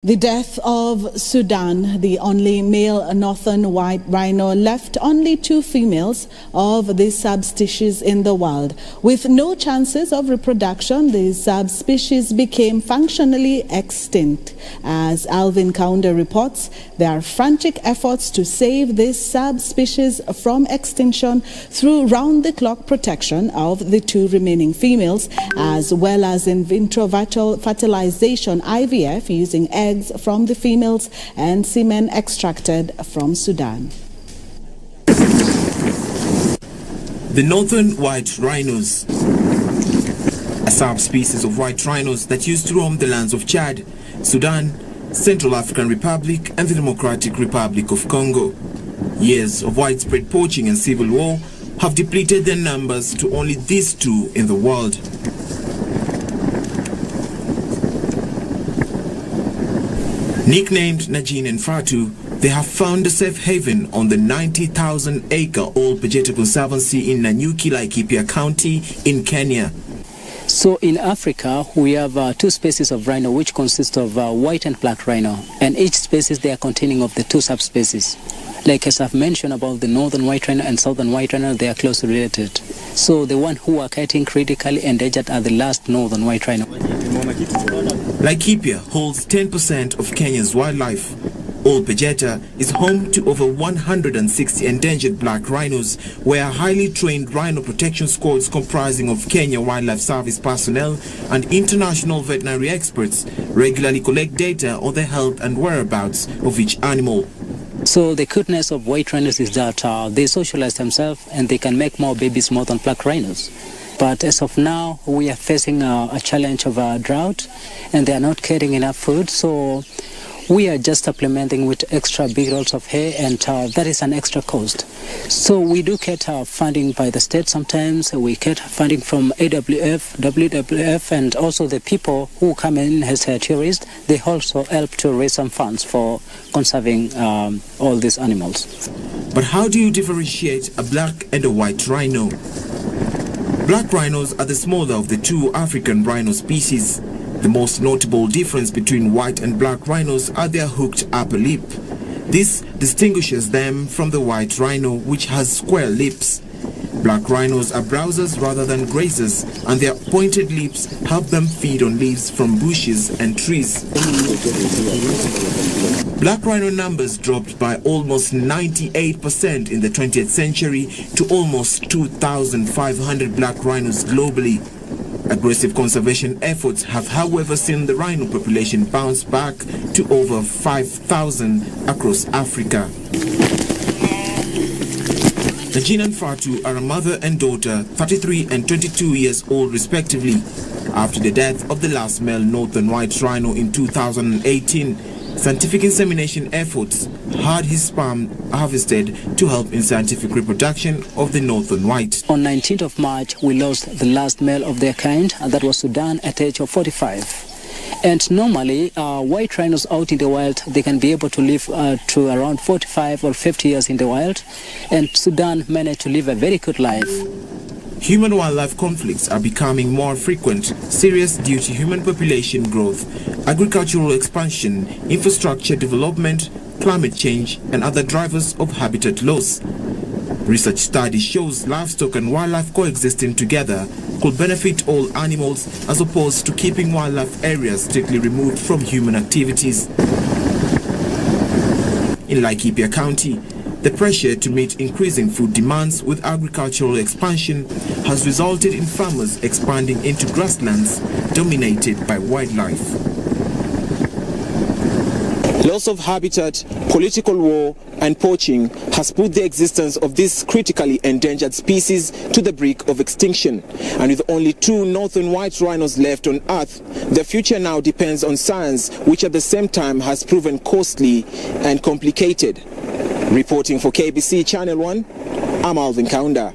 The death of Sudan, the only male northern white rhino, left only 2 females of this subspecies in the wild. With no chances of reproduction, the subspecies became functionally extinct. As Alvin Kaunda reports, there are frantic efforts to save this subspecies from extinction through round-the-clock protection of the 2 remaining females, as well as in vitro fertilization (IVF) using eggs from the females and semen extracted from Sudan. The northern white rhinos, a subspecies of white rhinos that used to roam the lands of Chad, Sudan, Central African Republic and the Democratic Republic of Congo. Years of widespread poaching and civil war have depleted their numbers to only these 2 in the world. Nicknamed Najin and Fatu, they have found a safe haven on the 90,000-acre Old Pejeta Conservancy in Nanyuki, Laikipia County in Kenya. So in Africa, we have 2 species of rhino which consist of white and black rhino, and each species they are containing of the 2 subspecies. Like as I've mentioned about the northern white rhino and southern white rhino, they are closely related. So the one who are getting critically endangered are the last northern white rhino. Laikipia holds 10% of Kenya's wildlife. Old Pejeta is home to over 160 endangered black rhinos, where highly trained rhino protection squads comprising of Kenya Wildlife Service personnel and international veterinary experts regularly collect data on the health and whereabouts of each animal. So the goodness of white rhinos is that they socialize themselves and they can make more babies more than black rhinos. But as of now, we are facing a challenge of a drought and they are not getting enough food. So we are just supplementing with extra big rolls of hay, and that is an extra cost. So we do get funding by the state sometimes. We get funding from AWF, WWF, and also the people who come in as tourists. They also help to raise some funds for conserving all these animals. But how do you differentiate a black and a white rhino? Black rhinos are the smaller of the 2 African rhino species. The most notable difference between white and black rhinos are their hooked upper lip. This distinguishes them from the white rhino, which has square lips. Black rhinos are browsers rather than grazers, and their pointed lips help them feed on leaves from bushes and trees. Black rhino numbers dropped by almost 98% in the 20th century to almost 2,500 black rhinos globally. Aggressive conservation efforts have, however, seen the rhino population bounce back to over 5,000 across Africa. Najin and Fatu are a mother and daughter, 33 and 22 years old respectively. After the death of the last male northern white rhino in 2018, scientific insemination efforts had his sperm harvested to help in scientific reproduction of the northern white. On 19th of March, we lost the last male of their kind, and that was Sudan at the age of 45. And normally, white rhinos out in the wild, they can be able to live to around 45 or 50 years in the wild, and Sudan managed to live a very good life. Human-wildlife conflicts are becoming more frequent, serious due to human population growth, agricultural expansion, infrastructure development, climate change, and other drivers of habitat loss. Research study shows livestock and wildlife coexisting together could benefit all animals as opposed to keeping wildlife areas strictly removed from human activities. In Laikipia County, the pressure to meet increasing food demands with agricultural expansion has resulted in farmers expanding into grasslands dominated by wildlife. Loss of habitat, political war and poaching has put the existence of this critically endangered species to the brink of extinction. And with only 2 northern white rhinos left on Earth, the future now depends on science, which at the same time has proven costly and complicated. Reporting for KBC Channel 1, I'm Alvin Kaunda.